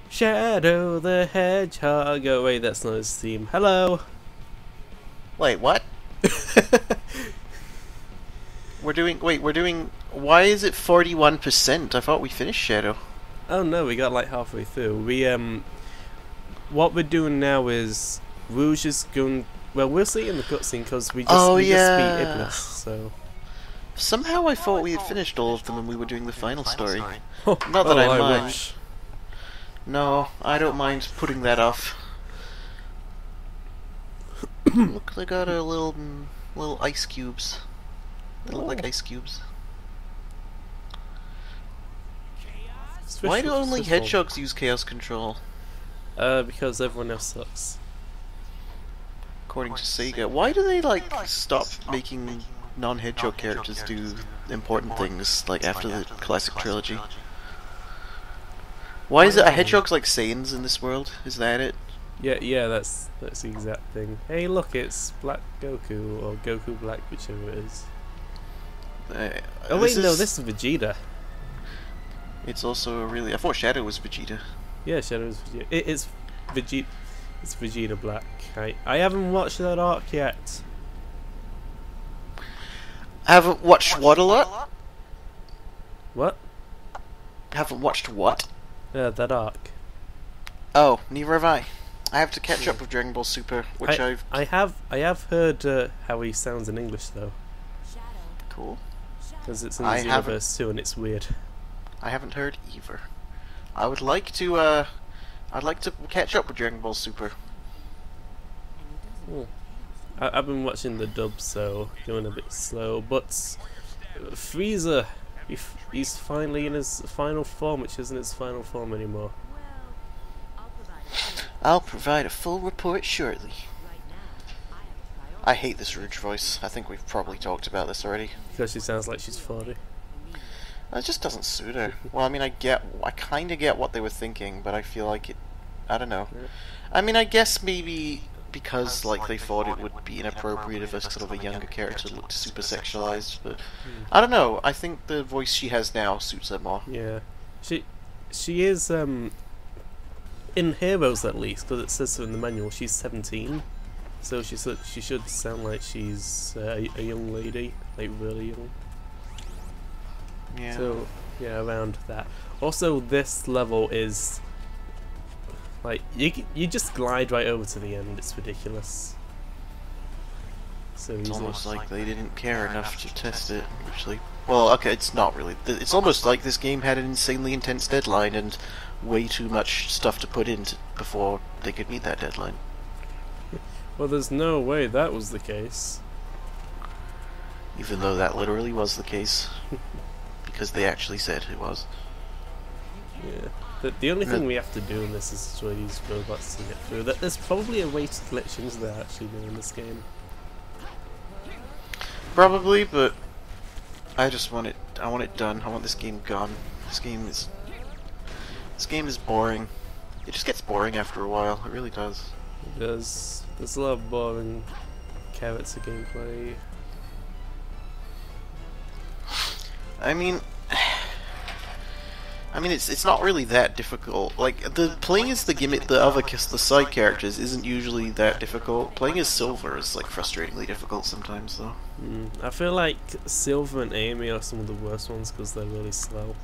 Shadow the Hedgehog. Oh wait, that's not his theme. Hello. Wait, what? We're doing. Why is it 41%? I thought we finished Shadow. Oh no, we got like halfway through. What we're doing now is Rouge is going. Well, we'll see in the cutscene because we just beat Iblis. So somehow I thought we had finished all of them and we were doing the final story. oh, Not that I mind. wish. No, I don't mind putting that off. Look, they got a little ice cubes. They look like ice cubes. Why do only hedgehogs use chaos control? Because everyone else sucks. According to Sega. Why do they like stop making non-hedgehog characters do important things like after the classic trilogy? Why is it a hedgehog's like Saiyans in this world? Is that it? Yeah, that's the exact thing. Hey, look, it's Black Goku or Goku Black, whichever it is. Oh wait, no, this is Vegeta. It's also a really. I thought Shadow was Vegeta. Yeah, Shadow is Vegeta. It's Vegeta. It's Vegeta Black. I haven't watched that arc yet. Haven't watched what a lot? What? Haven't watched what? Yeah, that arc. Oh, neither have I. I have to catch up with Dragon Ball Super, which I have heard how he sounds in English though. Cool. Because it's in this universe too, and it's weird. I haven't heard either. I would like to. I'd like to catch up with Dragon Ball Super. I've been watching the dub, so going a bit slow. But Frieza, he's finally in his final form, which isn't his final form anymore. I'll provide a full report shortly. I hate this Rouge voice. I think we've probably talked about this already. Because she sounds like she's 40. It just doesn't suit her. Well, I mean, I kind of get what they were thinking, but I feel like I don't know. Yeah. I mean, I guess maybe because like they thought it would be inappropriate if a sort of a younger character looked super sexualized, but I don't know. I think the voice she has now suits her more. Yeah, she is in Heroes at least, because it says so in the manual. She's 17, so she should sound like she's a young lady, like really young. Yeah. So yeah, around that. Also, this level is like you just glide right over to the end. It's ridiculous. So It's easy. almost like they didn't care enough to test it, actually. Well, okay, it's not really. It's almost like this game had an insanely intense deadline and way too much stuff to put in before they could meet that deadline. Well, there's no way that was the case. Even though that literally was the case. Because they actually said it was. Yeah. The only thing we have to do in this is destroy these robots to get through. There's probably a way to glitch into that actually in this game. Probably, but I just want it. I want it done. I want this game gone. This game is boring. It just gets boring after a while. It really does. It does. There's a lot of boring character gameplay. I mean, it's not really that difficult. Like playing as the gimmick, the side characters isn't usually that difficult. Playing as Silver is like frustratingly difficult sometimes, though. I feel like Silver and Amy are some of the worst ones because they're really slow.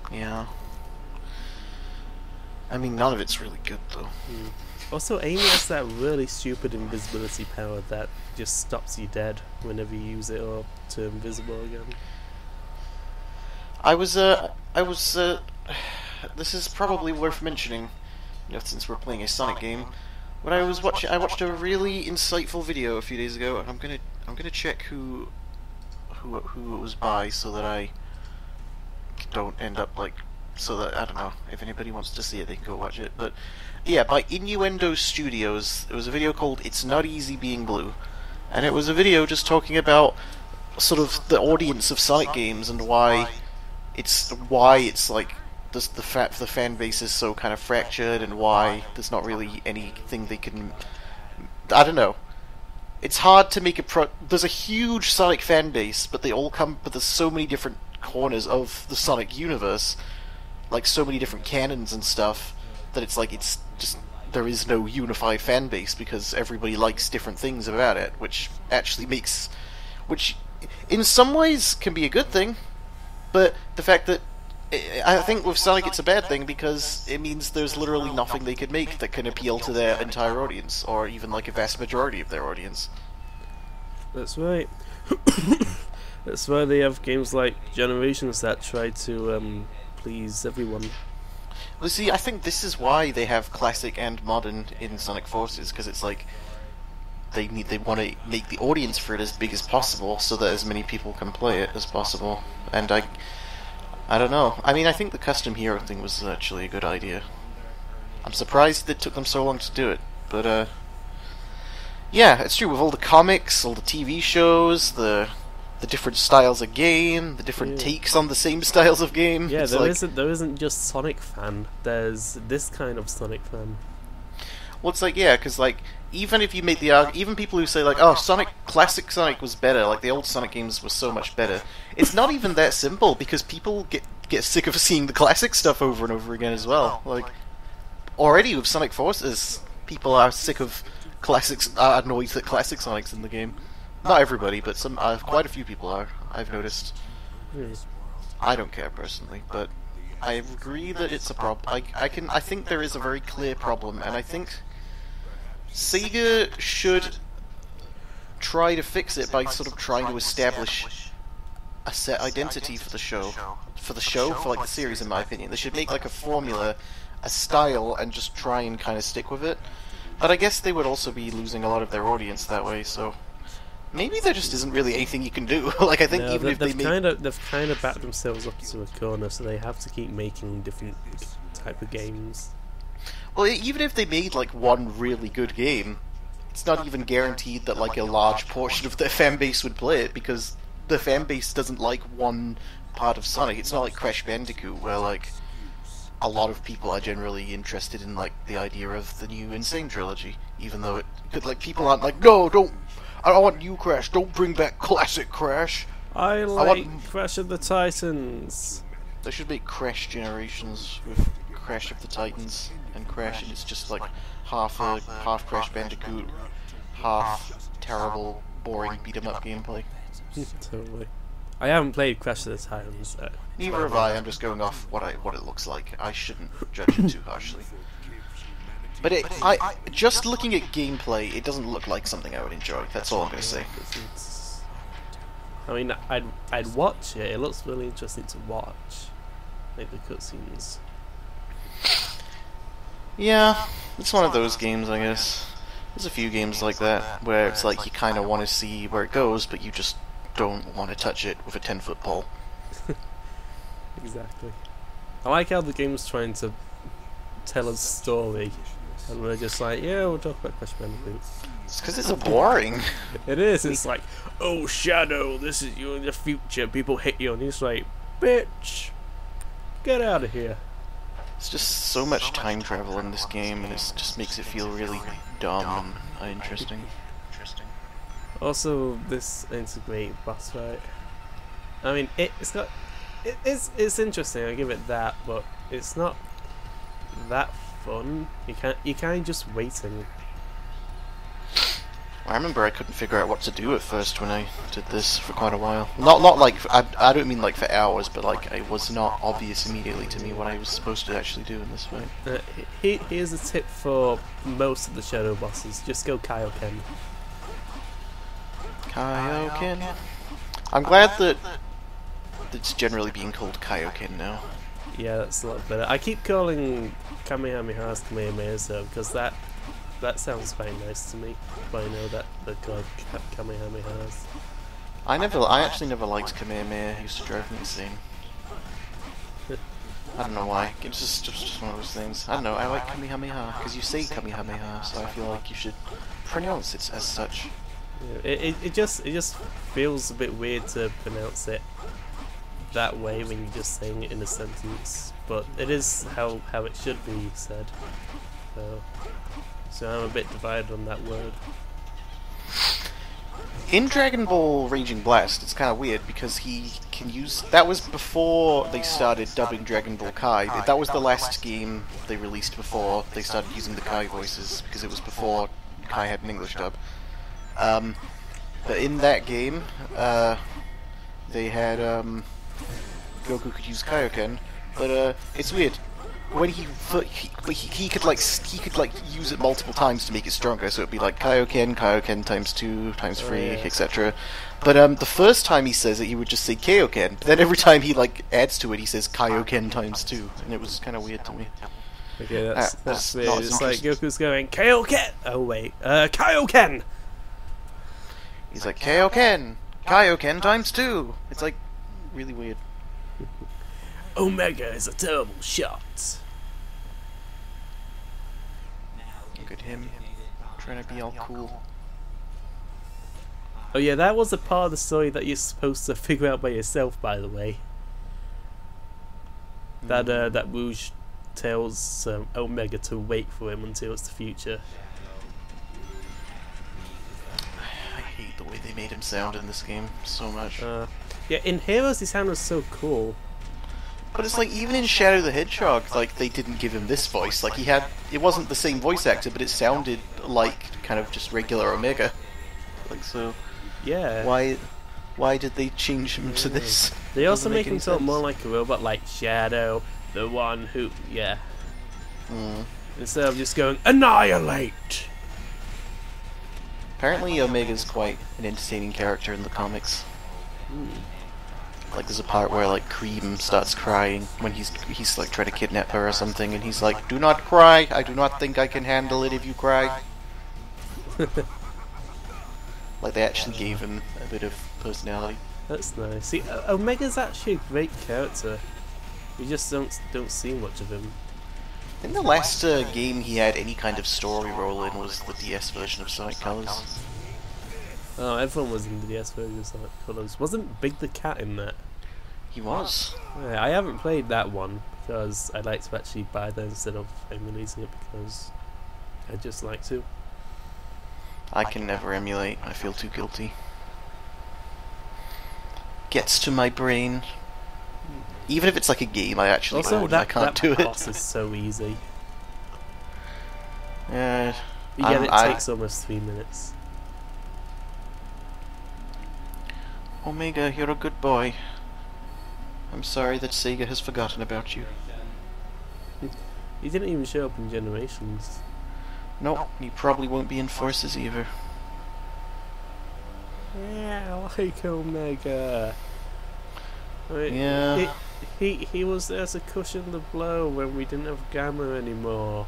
Yeah. I mean, none of it's really good though. Also, Amy has that really stupid invisibility power that just stops you dead whenever you use it or turn invisible again. This is probably worth mentioning, since we're playing a Sonic game. But I watched a really insightful video a few days ago, and I'm gonna check who it was by so that I don't end up like. So that, I don't know, if anybody wants to see it, they can go watch it. But, yeah, by Innuendo Studios, it was a video called It's Not Easy Being Blue. And it was a video just talking about sort of the audience of Sonic games and why it's like, the fan base is so kind of fractured and why there's not really anything they can... I don't know. It's hard to make there's a huge Sonic fan base, but there's so many different corners of the Sonic universe. like so many different canons and stuff that it's like it's just there is no unified fan base because everybody likes different things about it, which actually makes, which in some ways can be a good thing, but the fact that I think with Sonic it's a bad thing because it means there's literally nothing they could make that can appeal to their entire audience, or even like a vast majority of their audience. That's right. That's why they have games like Generations that try to please everyone. Well, see, I think this is why they have classic and modern in Sonic Forces, because it's like they want to make the audience for it as big as possible, so that as many people can play it as possible. And I don't know. I mean, I think the custom hero thing was actually a good idea. I'm surprised it took them so long to do it, but yeah, it's true. With all the comics, all the TV shows, the different styles of game, the different takes on the same styles of game. Yeah, there isn't just Sonic fan. There's this kind of Sonic fan. Well, it's like, yeah, because like even if you make the even people who say like, oh, classic Sonic was better, like the old Sonic games were so much better. It's not even that simple because people get sick of seeing the classic stuff over and over again as well. Like already with Sonic Forces, people are sick of classics, annoyed that classic Sonic's in the game. Not everybody, but some, quite a few people are. I've noticed. I don't care personally, but I agree that it's a problem. I think there is a very clear problem, and I think Sega should try to fix it by sort of trying to establish a set identity for the show. For like the series, in my opinion. They should make like a formula, a style, and just try and kind of stick with it. But I guess they would also be losing a lot of their audience that way, so maybe there just isn't really anything you can do. Like I think no, even if they've kind of backed themselves up to a corner, so they have to keep making different type of games. Well, even if they made like one really good game, it's not even guaranteed that like a large portion of their fan base would play it because the fan base doesn't like one part of Sonic. It's not like Crash Bandicoot where like a lot of people are generally interested in like the idea of the new Insane trilogy, even though it could like people aren't like, no, don't. I don't want new Crash. Don't bring back classic Crash. I like Crash of the Titans. They should make Crash Generations with Crash of the Titans and Crash, and it's just like half Crash Bandicoot, half terrible, boring beat 'em up gameplay. Totally. I haven't played Crash of the Titans. Neither have I. I'm just going off what it looks like. I shouldn't judge it too harshly. But just looking at gameplay, it doesn't look like something I would enjoy. That's all I'm going to say. I mean, I'd watch it. It looks really interesting to watch, like the cutscenes. Yeah, it's one of those games, I guess. There's a few games like that where it's like you kind of want to see where it goes, but you just don't want to touch it with a 10-foot pole. Exactly. I like how the game's trying to tell a story. And we're just like, yeah, we'll talk about Crash Bandicoot. It's because it's boring. It is. It's like, oh, Shadow, this is you in the future. People hit you, and he's like, bitch, get out of here. It's just so much time travel in this game, and it just makes it feel really dumb and uninteresting. Also, this ain't a great boss fight. I mean, it's interesting. I give it that, but it's not that fun. You kind of just waiting. I remember I couldn't figure out what to do at first when I did this for quite a while. Not like I don't mean like for hours, but like it was not obvious immediately to me what I was supposed to actually do in this fight. Here's a tip for most of the Shadow bosses: just go Kaioken. Kaioken. I'm glad that it's generally being called Kaioken now. Yeah, that's a lot better. I keep calling Kamehamehas Kamehamehas though, because that sounds very nice to me. But I know that they're called Kamehamehas. I actually never liked Kamehameha. It used to drive me insane. I don't know why. It's just one of those things. I don't know. I like Kamehameha because you say Kamehameha, so I feel like you should pronounce it as such. Yeah, it just feels a bit weird to pronounce it that way when you're just saying it in a sentence, but it is how it should be said. So I'm a bit divided on that word. In Dragon Ball Raging Blast, it's kind of weird because he can use... That was before they started dubbing Dragon Ball Kai. That was the last game they released before they started using the Kai voices, because it was before Kai had an English dub. But in that game, they had... Goku could use Kaioken, but it's weird. When he could use it multiple times to make it stronger, so it'd be like Kaioken times 2, times 3, etc. But the first time he says it, he would just say Kaioken. But then every time he adds to it, he says Kaioken times 2, and it was kind of weird to me. Okay, that's weird. It's like Goku's going Kaioken. Oh wait, Kaioken. He's like Kaioken times 2. It's like really weird. Omega is a terrible shot. Look at him, trying to be all cool. Oh yeah, that was a part of the story that you're supposed to figure out by yourself, by the way. That Rouge tells Omega to wait for him until it's the future. I hate the way they made him sound in this game so much. Yeah, in Heroes his sound was so cool. But it's like, even in Shadow the Hedgehog, like, they didn't give him this voice. Like, it wasn't the same voice actor, but it sounded like kind of just regular Omega. Like, so... Yeah. Why did they change him to this? They also make him sound more like a robot, like Shadow, the one who... Yeah. Instead of just going, ANNIHILATE! Apparently Omega's quite an entertaining character in the comics. Like, there's a part where, like, Cream starts crying when he's like, trying to kidnap her or something, and he's like, "Do not cry, I do not think I can handle it if you cry." Like, they actually gave him a bit of personality. That's nice. See, Omega's actually a great character. We just don't see much of him. I think the last game he had any kind of story role in was the DS version of Sonic Colors. Oh, everyone was in the DS version of Sonic Colors. Wasn't Big the Cat in that? He was. Yeah, I haven't played that one because I'd like to actually buy that instead of emulating it because I just like to. I can never emulate. I feel too guilty. Gets to my brain. Even if it's like a game, I actually I can't do it. That boss is so easy. Yeah. Yet it takes almost 3 minutes. Omega, you're a good boy. I'm sorry that Sega has forgotten about you. He didn't even show up in Generations. No, he probably won't be in Forces either. Yeah, I like Omega. I mean, yeah. He was there to cushion the blow when we didn't have Gamma anymore.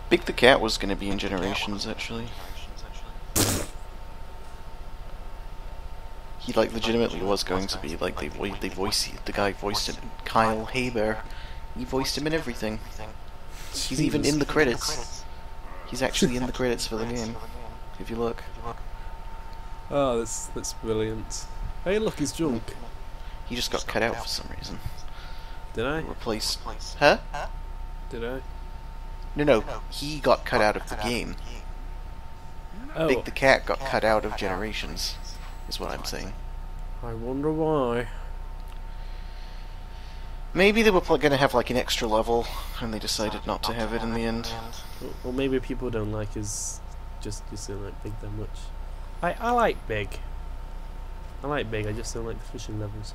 Big the Cat was going to be in Generations, actually. He legitimately was going to be. Like, the guy voiced him, Kyle Haber. He voiced him in everything. He's even in the credits. He's actually in the credits for the game, if you look. Oh, that's brilliant. Hey, look, he's drunk. He just got cut out for some reason. Did I? Replaced. Huh? Did I? No, he got cut out of the game. Oh. Big the Cat got cut out of Generations, is what I'm saying. I wonder why. Maybe they were going to have like an extra level, and they decided not to have it in the end. Or maybe people don't like his... just don't like Big that much. I like Big. I like Big, I just don't like the fishing levels.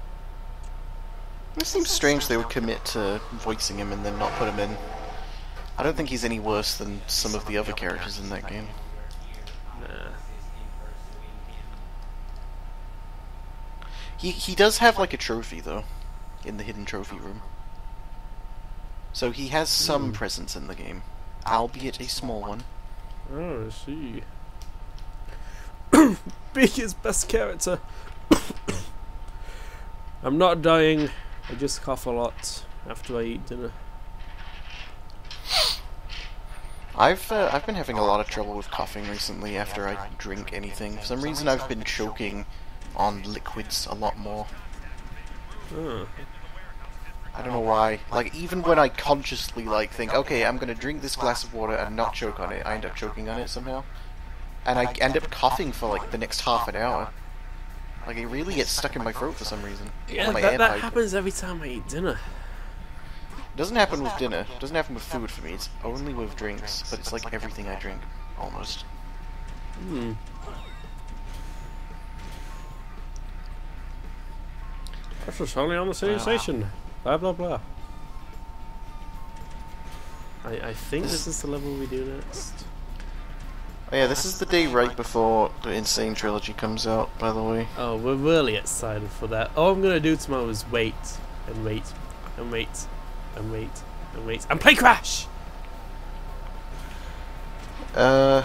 It seems strange they would commit to voicing him and then not put him in. I don't think he's any worse than some of the other characters in that game. Nah. He does have like a trophy though, in the hidden trophy room. So he has some presence in the game, albeit a small one. Oh, I see. Big is best character. I'm not dying. I just cough a lot after I eat dinner. I've been having a lot of trouble with coughing recently after I drink anything. For some reason I've been choking on liquids a lot more. Oh. I don't know why. Like, even when I consciously think, okay, I'm gonna drink this glass of water and not choke on it, I end up choking on it somehow. and I end up coughing for like the next half an hour. Like, it really gets stuck in my throat for some reason. Yeah, that happens every time I eat dinner. It doesn't happen with dinner. It doesn't happen with food for me. It's only with drinks, but it's like everything I drink, almost. Hmm. This is only on the same station. Blah blah blah. I think this is the level we do next. Oh yeah, this is the day right before the Insane Trilogy comes out, by the way. Oh, we're really excited for that. All I'm gonna do tomorrow is wait, and wait, and wait, and wait, and wait, and play Crash! I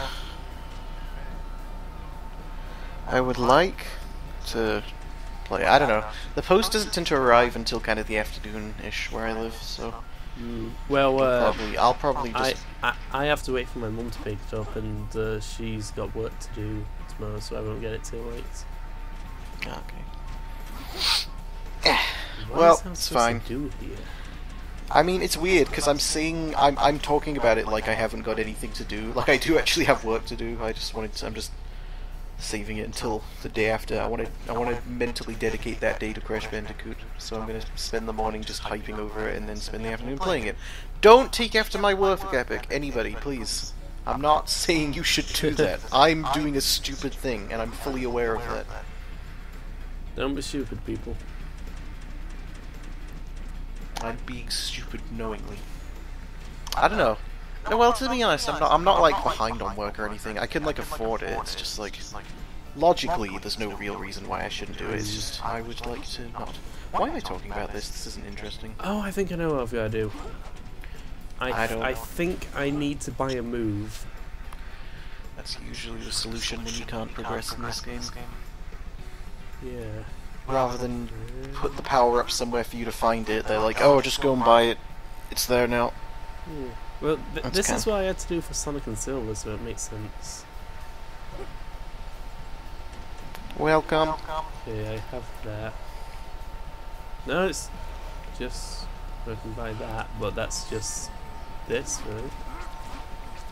would like to play, I don't know. The post doesn't tend to arrive until kind of the afternoon-ish where I live, so... Well, I'll probably just... I have to wait for my mum to pick it up, and she's got work to do tomorrow, so I won't get it till late. Okay. Well, it's fine. Do here? I mean, it's weird because I'm talking about it like I haven't got anything to do. Like I do actually have work to do. I'm just saving it until the day after. I want to mentally dedicate that day to Crash Bandicoot. So I'm gonna spend the morning just hyping over it and then spend the afternoon playing it. Don't take after my work, Epic. Anybody, please. I'm not saying you should do that. I'm doing a stupid thing, and I'm fully aware of that. Don't be stupid, people. I'm being stupid knowingly. I don't know. No, well, to be honest, I'm not like behind on work or anything. I can like afford it. It's just like logically, there's no real reason why I shouldn't do it. It's just I would like to not. Why am I talking about this? This isn't interesting. Oh, I think I know what I've got to do. I I think I need to buy a move. That's usually the solution when you can't progress in this game. Yeah. Rather than put the power up somewhere for you to find it, they're like, oh, just go and buy it. It's there now. Yeah. Well, this is what I had to do for Sonic and Silver, so it makes sense. Welcome. Okay, I have that. No, it's just I can buy that, but that's just this, right?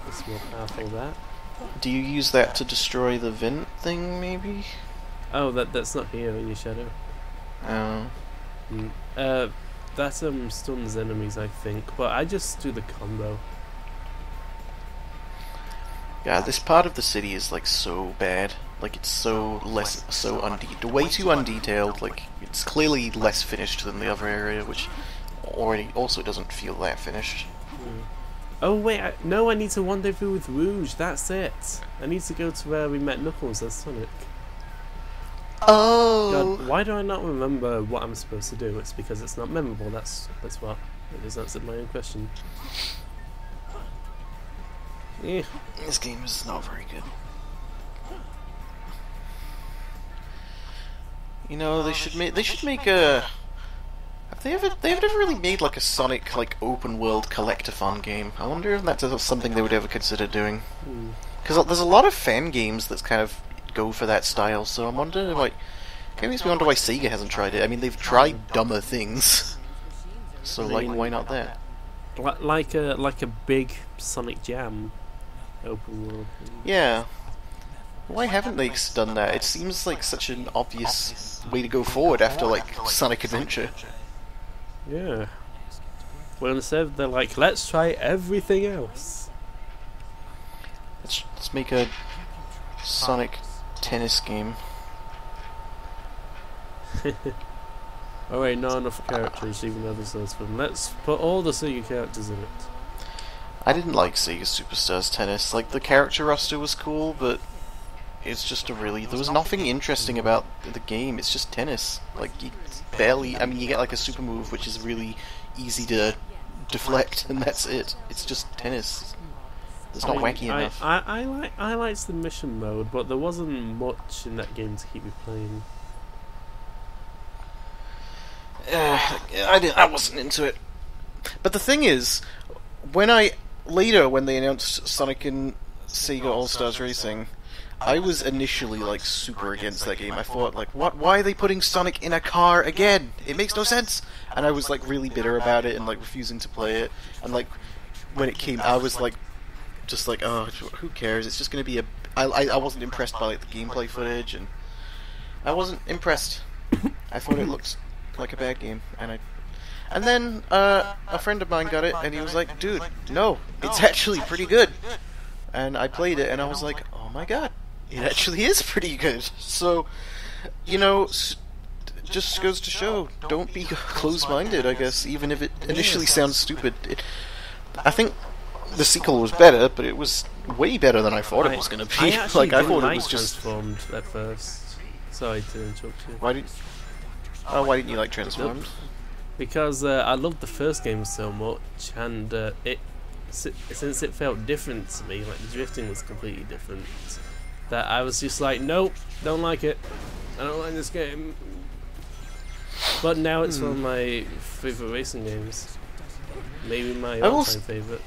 It's more powerful than that. Do you use that to destroy the vent thing, maybe? Oh, that's not here in your shadow. Oh. That stuns enemies, I think, but I just do the combo. Yeah, this part of the city is like so bad. Like it's so way too undetailed. Like it's clearly less finished than the other area, which already also doesn't feel that finished. Oh wait, no, I need to rendezvous with Rouge. That's it. I need to go to where we met Knuckles as Sonic. Oh. God, why do I not remember what I'm supposed to do? It's because it's not memorable. That's what it is. Answered my own question. Yeah. This game is not very good. You know, they should make a. They've never really made like a Sonic like open world collectathon game. I wonder if that's something they would ever consider doing. Because there's a lot of fan games that's kind of go for that style. So I'm wondering, like, it makes me wonder why Sega hasn't tried it. I mean, they've tried dumber things. So like, why not that? Like a big Sonic Jam open world. Yeah. Why haven't they done that? It seems like such an obvious way to go forward after like Sonic Adventure. Yeah. Well, instead they're like, let's try everything else. Let's make a Sonic tennis game. Oh wait, not enough characters, even though there's loads of them. Let's put all the Sega characters in it. I didn't like Sega Superstars Tennis. Like, the character roster was cool, but it's just there was nothing interesting about the game. It's just tennis. Like, you barely, I mean, you get like a super move, which is really easy to deflect, and that's it. It's just tennis. It's not wacky enough. I liked the mission mode, but there wasn't much in that game to keep me playing. I wasn't into it. But the thing is, when they announced Sonic and Sega All-Stars Racing, I was initially like super against that game. I thought like, why are they putting Sonic in a car again? It makes no sense. And I was like really bitter about it and like refusing to play it. And like when it came, I was like, just like, oh, who cares? It's just going to be I wasn't impressed by like the gameplay footage, and I wasn't impressed. I thought it looked like a bad game, and then a friend of mine got it, and he was like, "Dude, no, it's actually pretty good." And I played it, and I was like, "Oh my god, it actually is pretty good." So, you know, just goes to show, don't be closed-minded, I guess, even if it initially sounds stupid. I think the sequel was better, but it was way better than I thought it was going to be. I Like, I thought it was just... Transformed at first. Sorry to interrupt you. Why didn't you like Transformed? Because I loved the first game so much, and since it felt different to me, like the drifting was completely different, that I was just like, nope, don't like it. I don't like this game. But now it's one of my favourite racing games. Maybe my all-time favourite.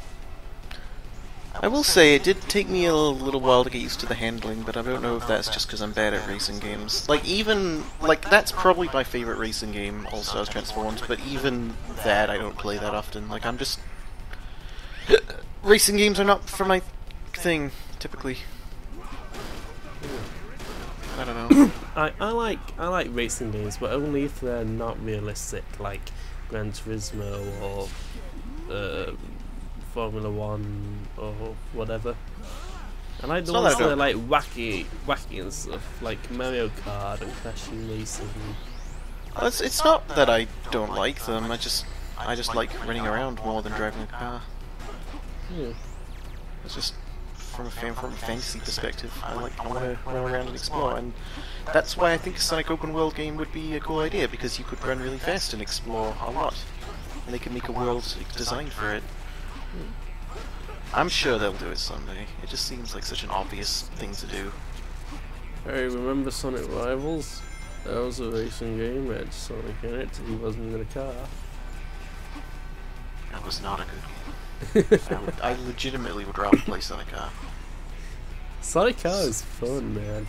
I will say, it did take me a little while to get used to the handling, but I don't know if that's just because I'm bad at racing games. Like, even... Like, that's probably my favourite racing game, All Stars Transformed, but even that I don't play that often. Like, I'm just... Racing games are not for my thing, typically. I don't know. I like racing games, but only if they're not realistic, like Gran Turismo or Formula 1 or whatever. And I the ones that are like wacky and stuff, like Mario Kart and Crashing Racing. It's not that I don't like them. I just like running around more than driving a car. Yeah. It's just from a fantasy perspective. I want to run around and explore, and that's why I think a Sonic open world game would be a cool idea, because you could run really fast and explore a lot, and they could make a world designed for it. I'm sure they'll do it someday. It just seems like such an obvious thing to do. Hey, remember Sonic Rivals? That was a racing game, it had Sonic in it, he wasn't in a car. That was not a good game. I legitimately would rather play Sonic Car. Sonic Car is fun, man.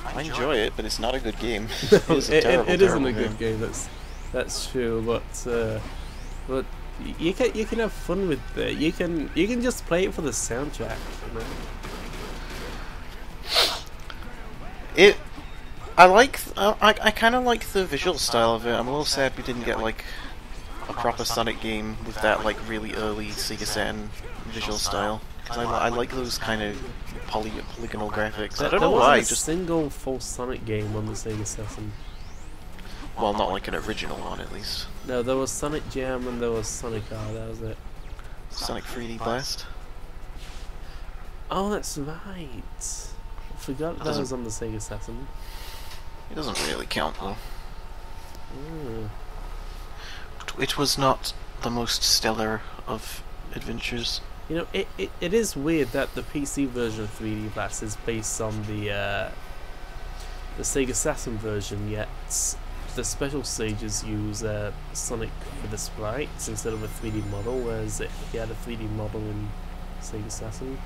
I enjoy it, but it's not a good game. It isn't a good game. That's true. But you can have fun with it. You can just play it for the soundtrack. You know? I kind of like the visual style of it. I'm a little sad we didn't get like a proper Sonic game with that like really early Sega Saturn visual style, because I like those kind of polygonal graphics. I don't know why. Just a single full Sonic game on the Sega Saturn. Well, not like an original one, at least. No, there was Sonic Jam and there was Sonic R. That was it. Sonic 3D Blast. Oh, that's right. I forgot that was on the Sega Saturn. It doesn't really count though. Mm. It was not the most stellar of adventures. You know, it is weird that the PC version of 3D Blast is based on the Sega Saturn version, yet the special stages use Sonic for the sprites instead of a 3D model, whereas he had a 3D model in Sega Saturn.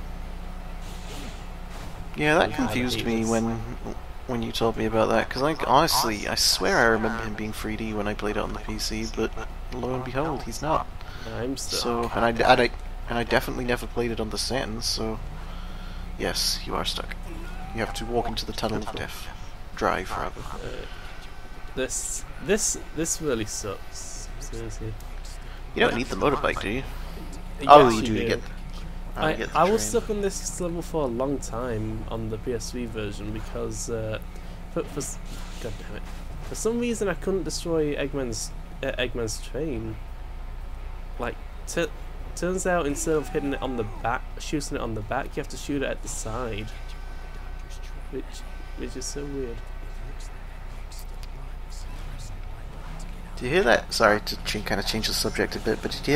Yeah, that confused me when you told me about that, because honestly, I swear I remember him being 3D when I played it on the PC, but lo and behold, he's not. I'm stuck. So, and I definitely never played it on the Saturn, so yes, you are stuck. You have to walk into the tunnel of death. Drive, rather. This really sucks. Seriously. You don't need the motorbike, do you? Yes, oh, you do to get. I was stuck on this level for a long time on the PS3 version because, God damn it, for some reason I couldn't destroy Eggman's train. Like, turns out instead of hitting it on the back, shooting it on the back, you have to shoot it at the side, which is so weird. Do you hear that? Sorry to kind of change the subject a bit, but did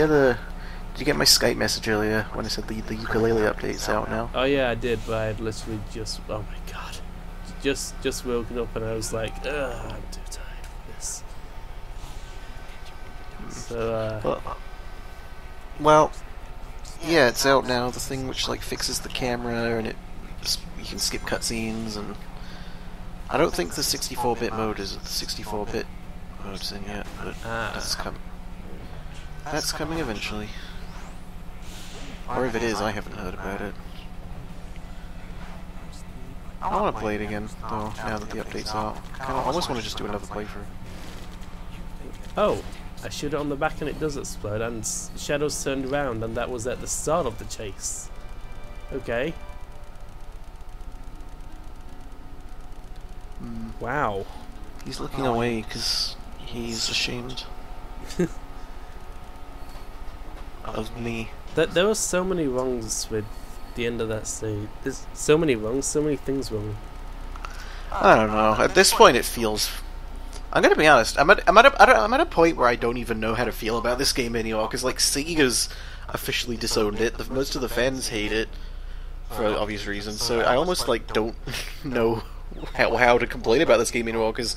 you get my Skype message earlier when I said the ukulele update's out now? Oh yeah, I did, but I had literally just, oh my god, just woken up and I was like, ugh, I'm too tired for this. So, well, yeah, it's out now. The thing which like fixes the camera and you can skip cutscenes, and I don't think the 64-bit mode is the 64-bit mode's in yet, but that's coming eventually. Or if it is, I haven't heard about it. I want to play it again, though, now that the update's out. I almost want to just do another playthrough. Oh, I shoot it on the back and it does explode, and Shadows turned around, and that was at the start of the chase. Okay. Wow. He's looking away because he's ashamed of me. There were so many wrongs with the end of that stage. There's so many wrongs, so many things wrong. I don't know. At this point, it feels. I'm gonna be honest. I'm at a point where I don't even know how to feel about this game anymore. Because like Sega's officially disowned it. Most of the fans hate it for obvious reasons. So I almost like don't know how to complain about this game anymore. Because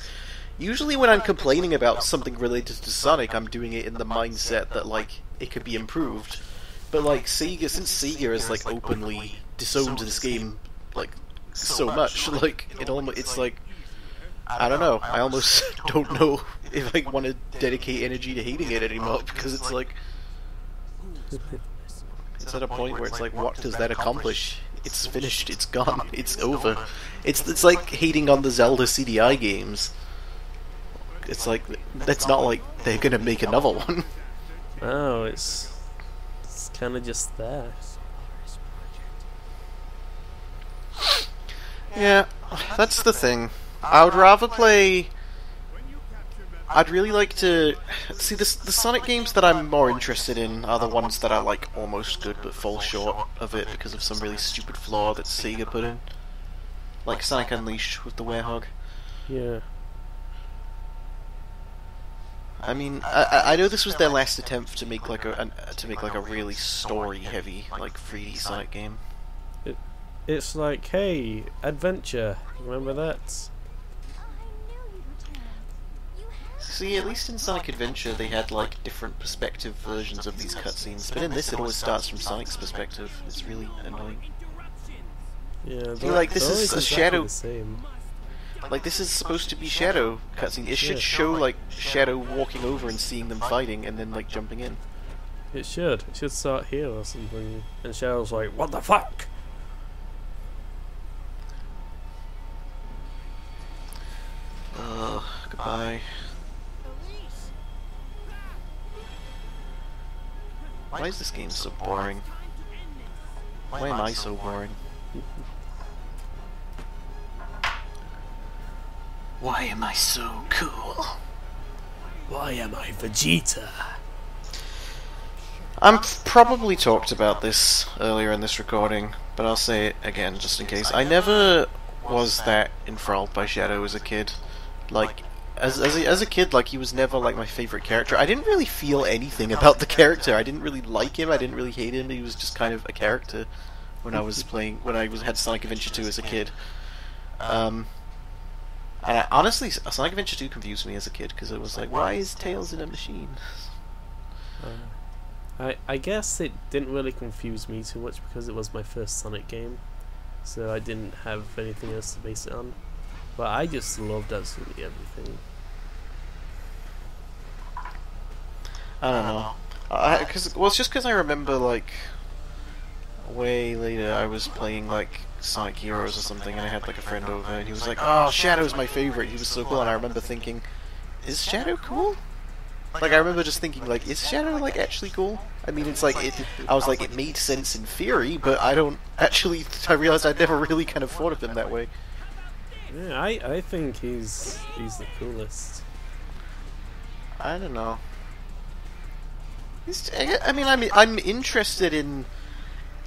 usually when I'm complaining about something related to Sonic, I'm doing it in the mindset that like it could be improved. But like Sega, since Sega is like openly disowned this game like so much, like it's like I don't know. I almost don't know if I want to dedicate energy to hating it anymore because it's like it's at a point where it's like, what does that accomplish? It's finished. It's gone. It's over. It's like hating on the Zelda CDI games. It's like that's not like they're gonna make another one. Oh, it's kind of just there. Yeah, that's the thing. I would rather play. I'd really like to see the Sonic games that I'm more interested in are the ones that are like almost good but fall short of it because of some really stupid flaw that Sega put in, like Sonic Unleashed with the Werehog. Yeah. I mean, I know this was their last attempt to make like a really story-heavy like 3D Sonic game. It's like, hey, adventure. Remember that? See, at least in Sonic Adventure they had like different perspective versions of these cutscenes, but in this it always starts from Sonic's perspective. It's really annoying. Yeah, like this is a Shadow. The same. Like this is supposed to be Shadow cutscene. It should show like Shadow walking over and seeing them fighting, and then like jumping in. It should. It should start here or something. And Shadow's like, what the fuck? Goodbye. Why is this game so boring? Why am I so boring? Why am I so cool? Why am I Vegeta? I've probably talked about this earlier in this recording, but I'll say it again just in case. I never was that enthralled by Shadow as a kid. Like, as a kid, like, he was never, like, my favorite character. I didn't really feel anything about the character. I didn't really like him, I didn't really hate him. He was just kind of a character when I was playing, had Sonic Adventure 2 as a kid. And honestly, Sonic Adventure 2 confused me as a kid, because it was like, why is Tails in a machine? I guess it didn't really confuse me too much because it was my first Sonic game, so I didn't have anything else to base it on. But I just loved absolutely everything. I don't know. It's just because I remember, like, way later I was playing, like, Sonic Heroes or something, and I had, like, a friend over, and he was like, oh, Shadow's my favorite. He was so cool, and I remember thinking, is Shadow cool? Like, I remember just thinking, like, is Shadow, like, actually cool? I mean, it's like, I was like, it made sense in theory, but I I realized I'd never really kind of thought of him that way. Yeah, I think he's the coolest. I don't know. I mean, I'm interested in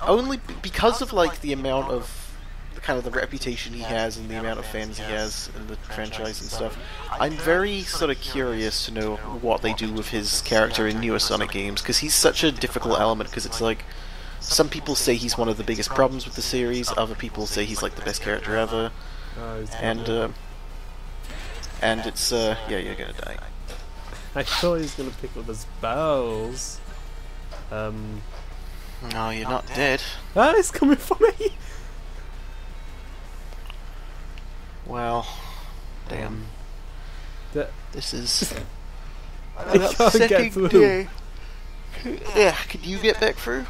only because of like the amount of kind of the reputation he has and the amount of fans he has in the franchise and stuff. I'm very sort of curious to know what they do with his character in newer Sonic games, because he's such a difficult element. Because it's like some people say he's one of the biggest problems with the series, other people say he's like the best character ever. And it's yeah, you're gonna die. I thought he was gonna pick up his bowels. No, you're not dead. Ah, it's coming for me. Well, damn. This is I can't get through. Day. Yeah, could you get back through?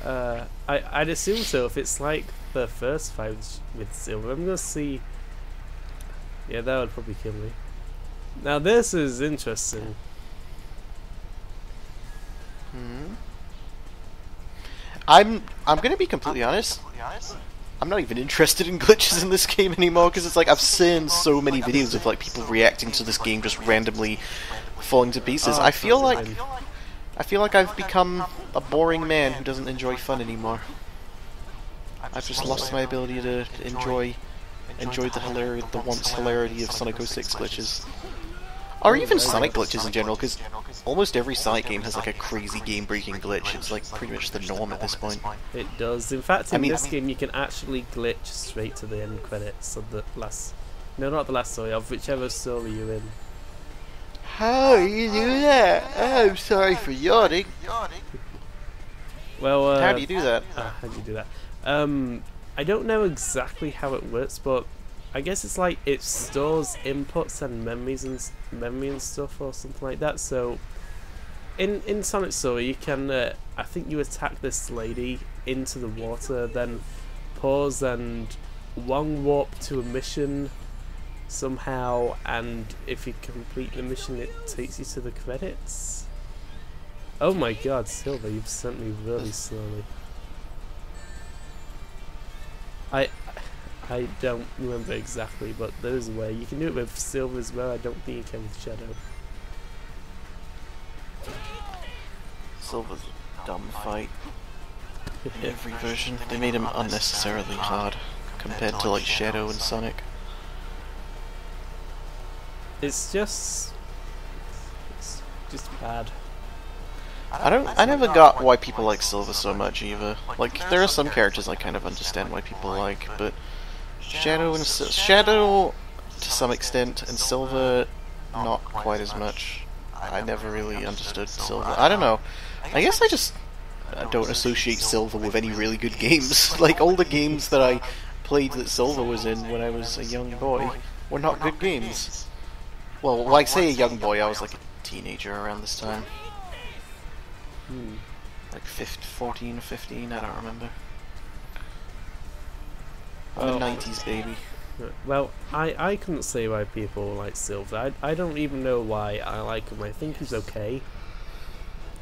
I'd assume so. If it's like the first fight with Silver. I'm gonna see. Yeah, that would probably kill me. Now this is interesting. I'm gonna be completely honest. I'm not even interested in glitches in this game anymore because it's like I've seen so many videos of like people reacting to this game just randomly falling to pieces. I feel like I've become a boring man who doesn't enjoy fun anymore. I've just lost my ability to enjoy the once hilarity of Sonic 06 glitches. Or even Sonic glitches in general, because almost every Sonic game has like a crazy game-breaking glitch. It's like pretty much the norm at this point. It does. In fact, in this game you can actually glitch straight to the end credits of the last... No, not the last story, of whichever story you're in. How do you do that? Oh, I'm sorry for yawning. Well, how do you do that? How do you do that? I don't know exactly how it works, but I guess it's like it stores inputs and memory and stuff or something like that. So in Sonic Story you can I think you attack this lady into the water, then pause and long warp to a mission somehow, and if you complete the mission it takes you to the credits. Oh my god, Silver, you've sent me really slowly. I don't remember exactly, but there is a way. You can do it with Silver as well. I don't think you can with Shadow. Silver's a dumb fight. In every version, they made him unnecessarily hard compared to like Shadow and Sonic. It's just bad. I never got why people like Silver so much either. Like, there are some characters I kind of understand why people like, but Shadow to some extent, and Silver not quite as much. I never really understood Silver. I don't know. I guess I don't associate Silver with any really good games. Like, all the games that I played that Silver was in when I was a young boy were not good games. Well, when I say a young boy, I was like a teenager around this time. Like 14 or 15, I don't remember. I'm a 90s baby. Well, I couldn't say why people like Silver. I don't even know why I like him. I think he's okay.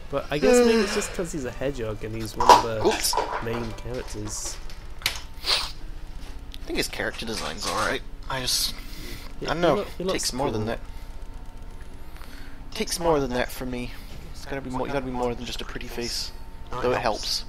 But I guess maybe it's just because he's a hedgehog and he's one of the main characters. I think his character design's alright. I don't know. It takes more than that. Takes more than that for me. It's gotta be more. You gotta be more than just a pretty face, though it helps.